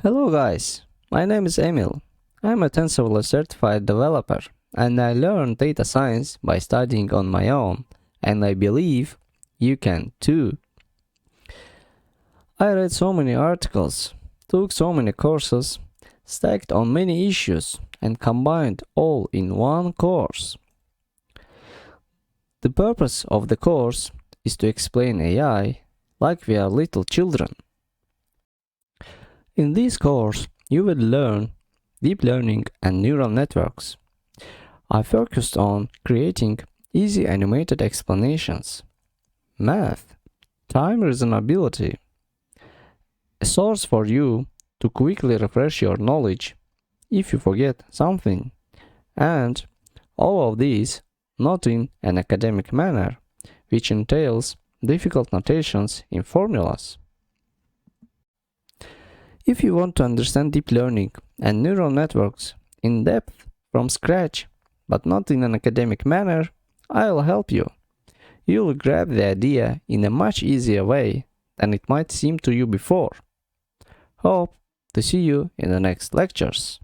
Hello guys, my name is Emil. I'm a Tensorflow certified developer and I learned data science by studying on my own, and I believe you can too. I read so many articles, took so many courses, stacked on many issues and combined all in one course. The purpose of the course is to explain AI like we are little children. In this course, you will learn deep learning and neural networks. I focused on creating easy animated explanations, math, time reasonability, a source for you to quickly refresh your knowledge if you forget something, and all of these not in an academic manner, which entails difficult notations in formulas. If you want to understand deep learning and neural networks in depth from scratch, but not in an academic manner, I'll help you. You'll grab the idea in a much easier way than it might seem to you before. Hope to see you in the next lectures.